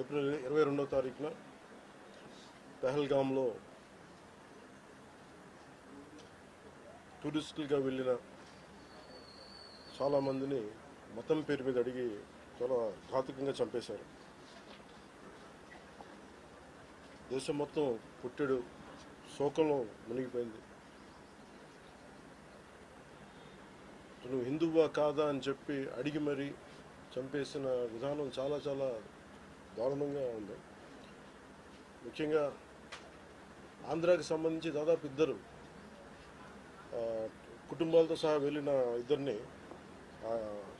April 22వ తారీఖున పెహల్గాంలో టూరిస్టులుగా వెళ్ళిన చాలామందిని మతం పేరు మీద అడిగి చాలా ఘాతుకంగా చంపేశారు. దేశం మొత్తం పుట్టెడు శోకంలో మునిగిపోయింది. నువ్వు హిందువా కాదా అని చెప్పి అడిగి మరీ చంపేసిన విధానం చాలా చాలా దారుణంగా ఉంది. ముఖ్యంగా ఆంధ్రాకి సంబంధించి దాదాపు ఇద్దరు కుటుంబాలతో సహా వెళ్ళిన ఇద్దరిని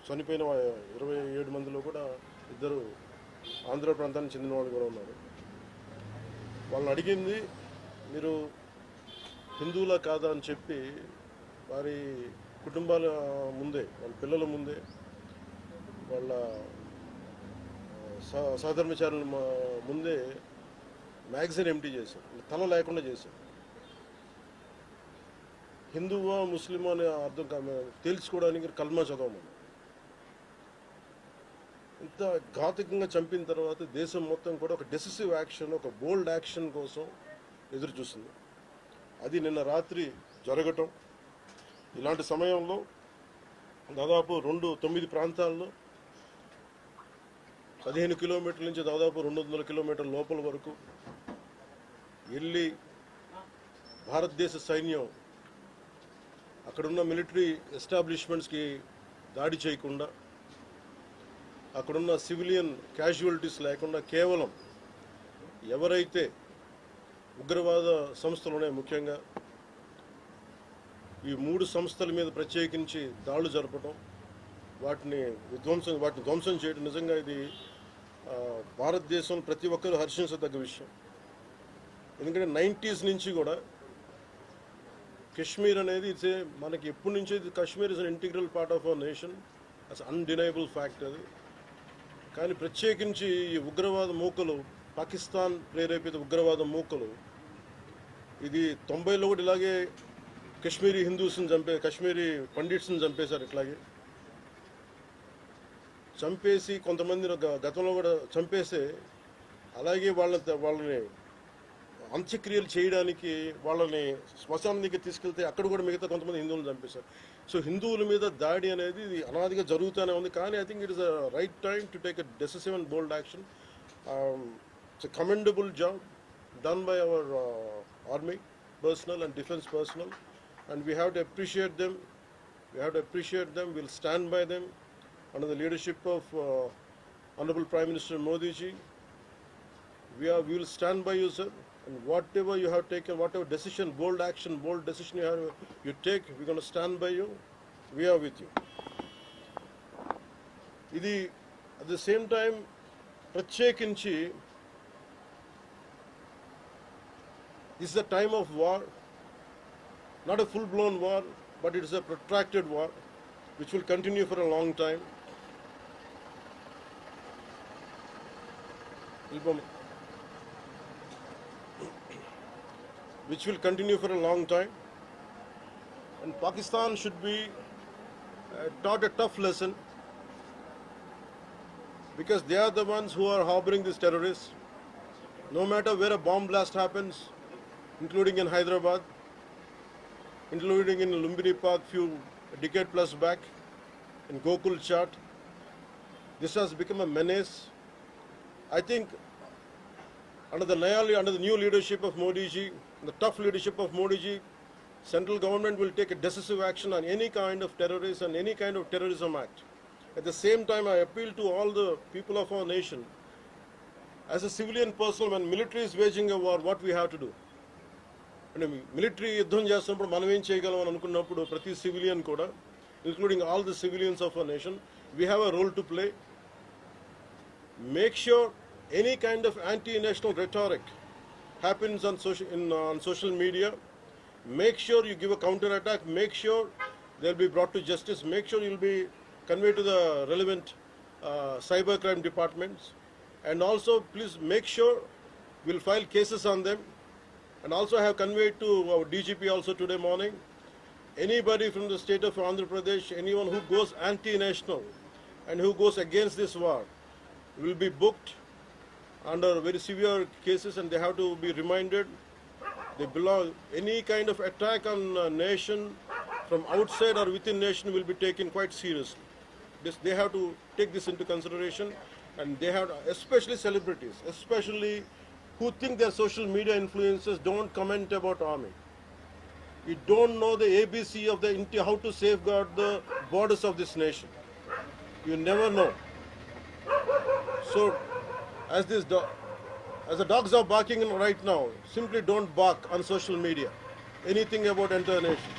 చనిపోయిన 27 మందిలో కూడా ఇద్దరు ఆంధ్ర ప్రాంతానికి చెందిన వాళ్ళు కూడా ఉన్నారు. వాళ్ళని అడిగింది మీరు హిందువులా కాదా అని చెప్పి వారి కుటుంబాల ముందే, వాళ్ళ పిల్లల ముందే, వాళ్ళ సహధర్మచారుల ముందే మ్యాగజైన్ ఎంటీ చేశారు, తల లేకుండా చేశారు. హిందువా ముస్లిమా అనే అర్థం తేల్చుకోవడానికి కల్మా చదవమని. ఇంత ఘాతుకంగా చంపిన తర్వాత దేశం మొత్తం కూడా ఒక డెసిసివ్ యాక్షన్, ఒక బోల్డ్ యాక్షన్ కోసం ఎదురు చూస్తుంది. అది నిన్న రాత్రి జరగటం. ఇలాంటి సమయంలో దాదాపు 9 ప్రాంతాల్లో 15 కిలోమీటర్ల నుంచి దాదాపు 200 కిలోమీటర్ల లోపల వరకు వెళ్ళి భారతదేశ సైన్యం అక్కడున్న మిలిటరీ ఎస్టాబ్లిష్మెంట్స్కి దాడి చేయకుండా, అక్కడున్న సివిలియన్ క్యాజువాలిటీస్ లేకుండా కేవలం ఎవరైతే ఉగ్రవాద సంస్థలు ఉన్నాయో, ముఖ్యంగా ఈ 3 సంస్థల మీద ప్రత్యేకించి దాడులు జరపడం, వాటిని ధ్వంసం చేయడం నిజంగా ఇది భారతదేశం ప్రతి ఒక్కరూ హర్షించదగ్గ విషయం. ఎందుకంటే 90s నుంచి కూడా కశ్మీర్ అనేది మనకి ఎప్పటి నుంచో Kashmir is an integral part of our nation, as undeniable fact అది. కానీ ప్రత్యేకించి ఈ ఉగ్రవాద మూకలు, పాకిస్తాన్ ప్రేరేపిత ఉగ్రవాద మూకలు, ఇది 90లో కూడా ఇలాగే కశ్మీరీ హిందూస్ని కశ్మీరీ పండిట్స్ని చంపేశారు. ఇట్లాగే చంపేసి కొంతమంది గతంలో కూడా చంపేస్తే అలాగే వాళ్ళని అంత్యక్రియలు చేయడానికి వాళ్ళని శ్మశానానికి తీసుకెళ్తే అక్కడ కూడా మిగతా కొంతమంది హిందువులను చంపేశారు. సో హిందువుల మీద దాడి అనేది ఇది అనాదిగా జరుగుతూనే ఉంది. కానీ I think it is a right time to take a decisive and bold action. It's a commendable job done by our army personnel and defense personnel, and we have to appreciate them. We'll stand by them under the leadership of Honorable Prime Minister Modi ji. We will stand by you, sir, and whatever you have taken, whatever decision, bold decision you take, we're going to stand by you. We are with you. Idi at the same time ప్రత్యేకించి this is a time of war, not a full-blown war, but it is a protracted war which will continue for a long time. And Pakistan should be taught a tough lesson, because they are the ones who are harboring these terrorists. No matter where a bomb blast happens, including in Hyderabad, including in Lumbini Park a decade plus back, in Gokul Chat, this has become a menace. I think under the new leadership of Modi ji, the tough leadership of Modi ji, central government will take a decisive action on any kind of terrorism and any kind of terrorism act. At the same time, I appeal to all the people of our nation, as a civilian person, when military is waging a war, what we have to do? అంటే military యుద్ధం చేస్తున్నప్పుడు మనం ఏం చేయగలం అని అనుకున్నప్పుడు ప్రతి civilian కూడా, including all the civilians of our nation, we have a role to play. Make sure any kind of anti national rhetoric happens on social media. Make sure you give a counter attack. Make sure they'll be brought to justice. Make sure you'll be conveyed to the relevant cyber crime departments. And also please make sure we'll file cases on them. And also I have conveyed to our DGP also today morning, anybody from the state of Andhra Pradesh, anyone who goes anti-national and who goes against this war will be booked under very severe cases, and they have to be reminded they belong. Any kind of attack on a nation from outside or within nation will be taken quite seriously. They have to take this into consideration, and they have, especially celebrities, especially who think they're social media influencers, don't comment about army. You don't know the ABC of the how to safeguard the borders of this nation. You never know. So, as as the dogs are barking right now, simply don't bark on social media. Anything about entire nation.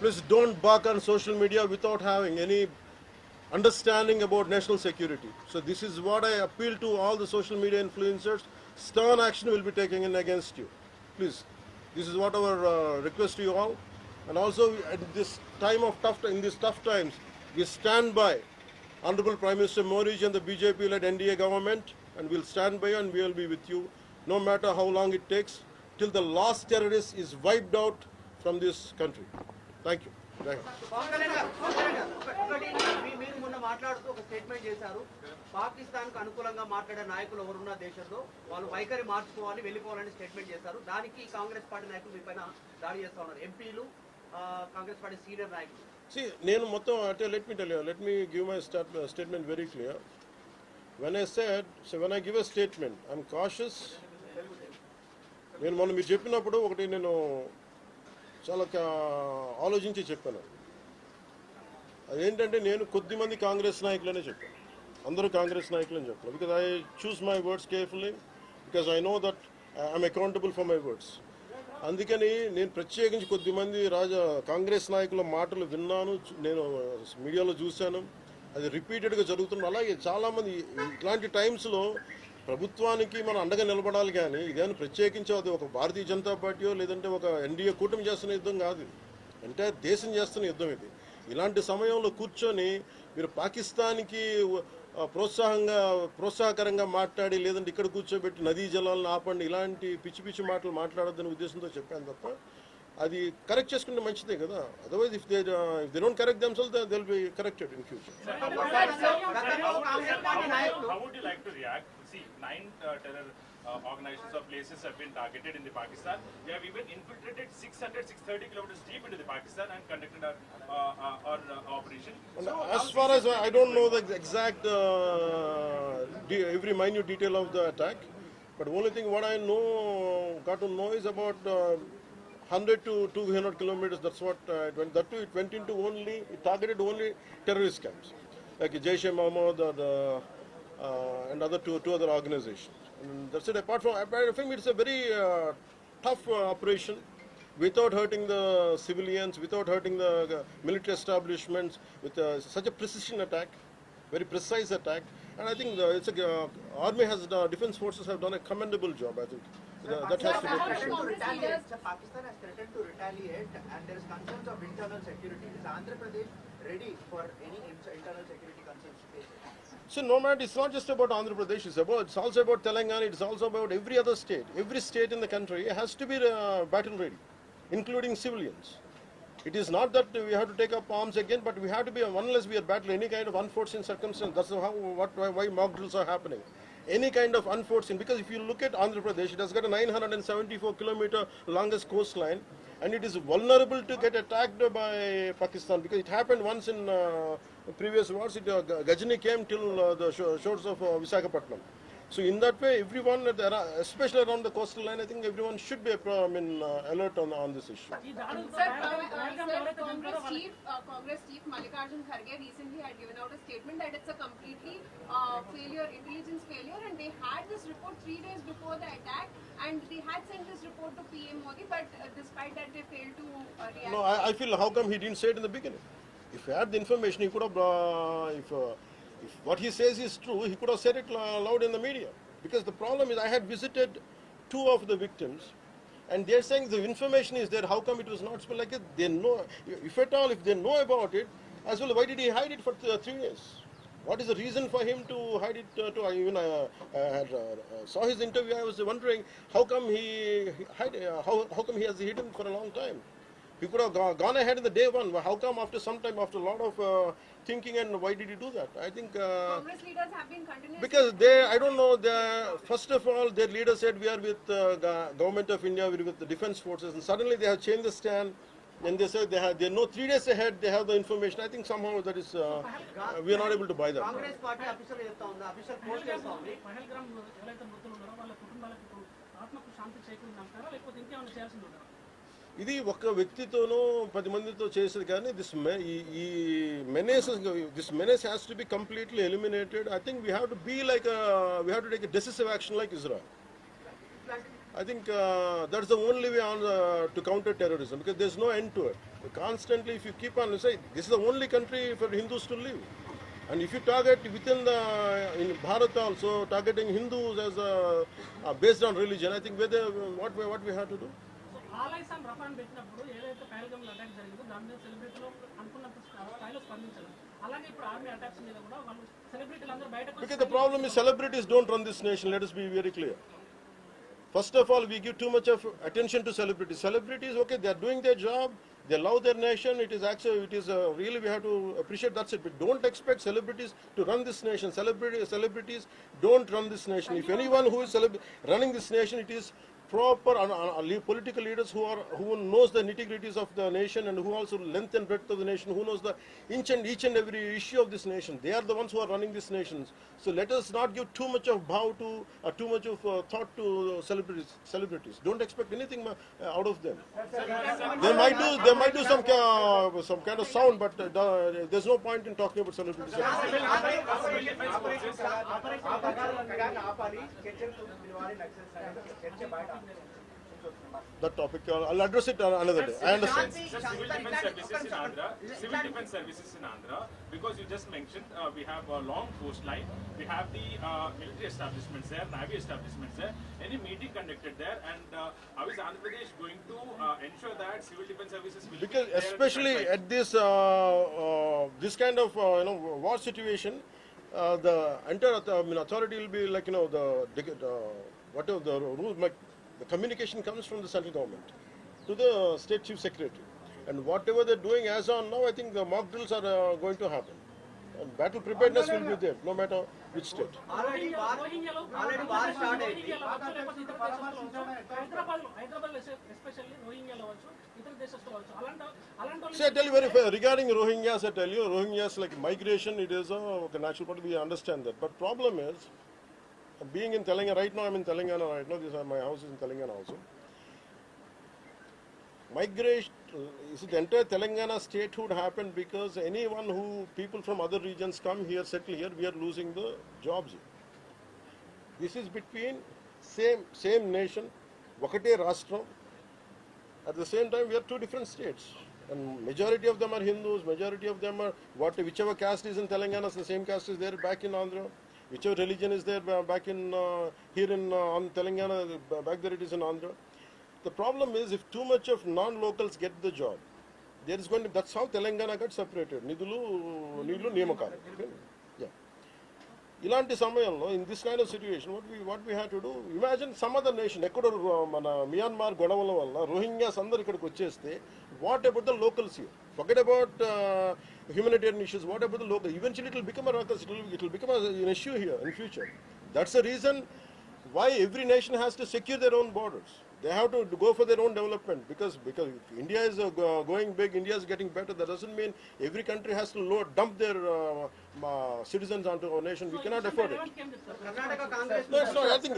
Please don't bark on social media without having any understanding about national security. So this is what I appeal to all the social media influencers. Stern action will be taken in against you. Please, this is what our request to you all. And also at this time of in these tough times, we stand by Honorable Prime Minister Modi and the BJP-led NDA government, and we'll stand by you and we will be with you, no matter how long it takes, till the last terrorist is wiped out from this country. Thank you. Thank మీరు మొన్న మాట్లాడుతూ ఒక statement చేశారు, పాకిస్తాన్ కు అనుకూలంగా మాట్లాడే నాయకులు ఎవరున్న దేశంలో వాళ్ళు వైఖరి మార్చుకోవాలి, వెళ్ళిపోవాలని స్టేట్మెంట్ చేశారు. దానికి కాంగ్రెస్ పార్టీ నాయకులు మీ పైన దాడి చేస్తా ఉన్నారు, ఎంపీలు, కాంగ్రెస్ పార్టీ సీనియర్ నాయకులు. See, నేను మొత్తం అంటే let me give my statement very clear. When I give a statement, I'm cautious. నేను మొన్న మీరు చెప్పినప్పుడు ఒకటి నేను చాలా ఆలోచించి చెప్పాను. అదేంటంటే నేను కొద్దిమంది కాంగ్రెస్ నాయకులనే చెప్పాను, అందరూ కాంగ్రెస్ నాయకులని చెప్పాను. Because I choose my words carefully, because I know that I'm accountable for my words. అందుకని నేను ప్రత్యేకించి కొద్దిమంది కాంగ్రెస్ నాయకుల మాటలు విన్నాను, నేను మీడియాలో చూశాను, అది రిపీటెడ్గా జరుగుతుంది. అలాగే చాలామంది ఇట్లాంటి టైమ్స్లో ప్రభుత్వానికి మనం అండగా నిలబడాలి, కానీ ఇదేమైనా ప్రత్యేకించి అది ఒక భారతీయ జనతా పార్టీయో లేదంటే ఒక ఎన్డీఏ కూటమి చేస్తున్న యుద్ధం కాదు, అంటే దేశం చేస్తున్న యుద్ధం ఇది. ఇలాంటి సమయంలో కూర్చొని మీరు పాకిస్తాన్కి ప్రోత్సాహకరంగా మాట్లాడి లేదంటే ఇక్కడ కూర్చోబెట్టి నదీ జలాలను ఆపండి, ఇలాంటి పిచ్చి పిచ్చి మాటలు మాట్లాడొద్దనే ఉద్దేశంతో చెప్పాను తప్ప అది కరెక్ట్ చేసుకుంటే మంచిదే కదా. Otherwise if they don't correct themselves they will be corrected in future. How would you like to react? See, 9 terror organizations or places have been targeted in the Pakistan. They have even infiltrated 630 kilometers deep into the Pakistan and conducted our operation. So, as far as I don't know the exact every minute detail of the attack, but only thing what I got to know is about 100 to 200 kilometers. That's what it went. That too, it went into it targeted only terrorist camps like Jaish-e-Mohammed and other two other organizations. And that's it. Apart from it's a very tough operation, without hurting the civilians, without hurting the military establishments, with such a precision attack, very precise attack. And I think army defense forces have done a commendable job. I think that has to be appreciated. Pakistan has threatened to retaliate, and there is concerns of internal security. Is Andhra Pradesh ready for any internal security concerns faced? So no matter, it's not just about Andhra Pradesh, it's also about Telangana, it's also about every other state. Every state in the country has to be battle ready, including civilians. It is not that we have to take up arms again, but we have to be, unless we are battling any kind of unforeseen circumstance. That's why mock drills are happening. Any kind of unforeseen, because if you look at Andhra Pradesh, it has got a 974-kilometer longest coastline, and it is vulnerable to get attacked by Pakistan, because it happened once in previous wars. Gajini came till the shores of Visakhapatnam. So in that way, everyone, especially around the coastal line, I think everyone should be alert on this issue. Sir, Congress Chief Mallikarjun Kharge recently had given out a statement that it's a completely intelligence failure, and they had this report 3 days before the attack, and they had sent this report to PM Modi, but despite that they failed to react. No, I feel how come he didn't say it in the beginning? If he had the information, he could have, if what he says is true, he could have said it loud in the media. Because the problem is, I had visited 2 of the victims, and they're saying the information is there. How come it was not spelled like it? They know, if at all, if they know about it, as well, why did he hide it for 3 years? What is the reason for him to hide it? I saw his interview. I was wondering how come he how come he has hidden for a long time. He could have gone ahead in the day one. How come after some time, after a lot of thinking, and why did he do that? I think Congress leaders have been continuously. because I don't know, first of all, their leader said we are with government of India, we are with the defense forces, and suddenly they have changed the stand, and they said they know 3 days ahead they have the information. I think somehow that is, we are not able to buy that. Congress party official చెప్తా ఉంది, official post చేస్తా ఉంది. పహల్గామ్ ఎవరైతే మృతులు ఉన్నారో వాళ్ళ కుటుంబాలకు ఇప్పుడు ఆత్మకు శాంతి చేకూరిందంటారా లేకపోతే ఇంకేమైనా చేయాల్సింది ఉంటారా? ఇది ఒక్క వ్యక్తితోనూ 10 మందితో చేసేది కానీ ఈ menace has to be completely eliminated. I think we have to be like we have to take a decisive action like Israel. I think that's the only way on to counter terrorism, because there's no end to it. Constantly, if you keep on saying this is the only country for Hindus to live, and if you target within in Bharat also targeting Hindus as based on religion, I think what we have to do. So ఆలైస్ and రఫాన్ పెట్టినప్పుడు ఏదైతే పహల్గామ్లో attack జరిగిందో దాని మీద సెలబ్రిటీలో అనుకున్నంత స్థాయిలో స్పందించారు. అలాగే ఇప్పుడు ఆర్మీ అటాక్స్ మీద కూడా వాళ్ళు సెలబ్రిటీలు అందరూ బయటకు Because the problem is celebrities don't run this nation. Let us be very clear. First of all, we give too much of attention to celebrities. Celebrities, okay, they are doing their job. They love their nation. It is actually, really we have to appreciate. That's it. But don't expect celebrities to run this nation. Celebrities don't run this nation. If anyone who is running this nation, it is proper political leaders who knows the nitty-gritties of the nation, and who also length and breadth of the nation, who knows the each and every issue of this nation. They are the ones who are running this nation. So let us not give too much of bow to too much of thought to celebrities. Don't expect anything out of them. They might do some kind of sound, but there's no point in talking about celebrities. That topic, I'll address it another day. I understand. Civil defense services in Andhra. Civil defense services in Andhra. Because you just mentioned we have a long coastline. We have the military establishments there, navy establishments there. Any meeting conducted there, and how is Andhra Pradesh going to ensure that civil defense services will Because be there especially at the at this kind of war situation, the entire authority will be like whatever the rule, like the communication comes from the central government to the state chief secretary, and whatever they're doing as on now, I think the mock drills are going to happen, and battle preparedness will be there no matter which state. Already war start అయింది. Hyderabad especially రోహింగ్యాలో అవ్వచ్చు, ఇతర దేశస్తులు అవ్వచ్చు, అలాంటి See, I tell you very fair, regarding Rohingyas, I tell you, Rohingyas like migration, it is a natural part, we understand that. But problem is, being in Telangana, right now I'm in Telangana right now, my house is in Telangana also. Migration, the entire Telangana statehood happened because people from other regions come here, settle here, we are losing the jobs here. This is between same nation, Vakate Rashtra. At the same time, we are two different states. And majority of them are Hindus, majority of them are whichever caste is in Telangana, the same caste is there back in Andhra. Whichever religion is there back in here in Telangana, back there it is in Andhra. The problem is, if too much of non-locals get the job, there is going to, that's how Telangana got separated. Nidulu Niyamakalu. Yeah. ఇలాంటి సమయంలో in this kind of situation, what we have to do, imagine some other nation, ఎక్కడో మన Myanmar గొడవల వల్ల Rohingyas అందరు ఇక్కడికి వచ్చేస్తే, what about the locals here? Forget about humanitarian issues, what about the local? Eventually it will become a ruckus, it will become an issue here in future. That's the reason why every nation has to secure their own borders. They have to go for their own development, because if India is going big, India is getting better. That doesn't mean every country has to dump their citizens onto our nation. We cannot afford it. Karnataka Congress No, it's not. I think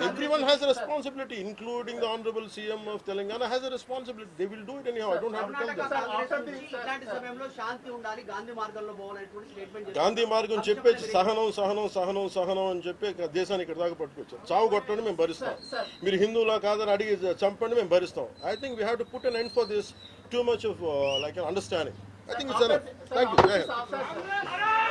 everyone has a responsibility, including the Honorable CM of Telangana has a responsibility. They will do it anyhow. I don't have to tell Karnataka them. Congress నుంచి ఇట్లాంటి సమయంలో శాంతి ఉండాలి, గాంధీ మార్గంలో పోవాలనేటువంటి statement చేశారు. గాంధీ మార్గం చెప్పేసి సహనం అని చెప్పి దేశాన్ని ఇక్కడ దాకా పట్టుకొచ్చారు. చావు కొట్టండి మేము భరిస్తాం, మీరు హిందువులా కాదని అడిగి చంపండి మేము భరిస్తాం. I think we have to put an end for this too much of like an understanding. I think it's enough. Thank you.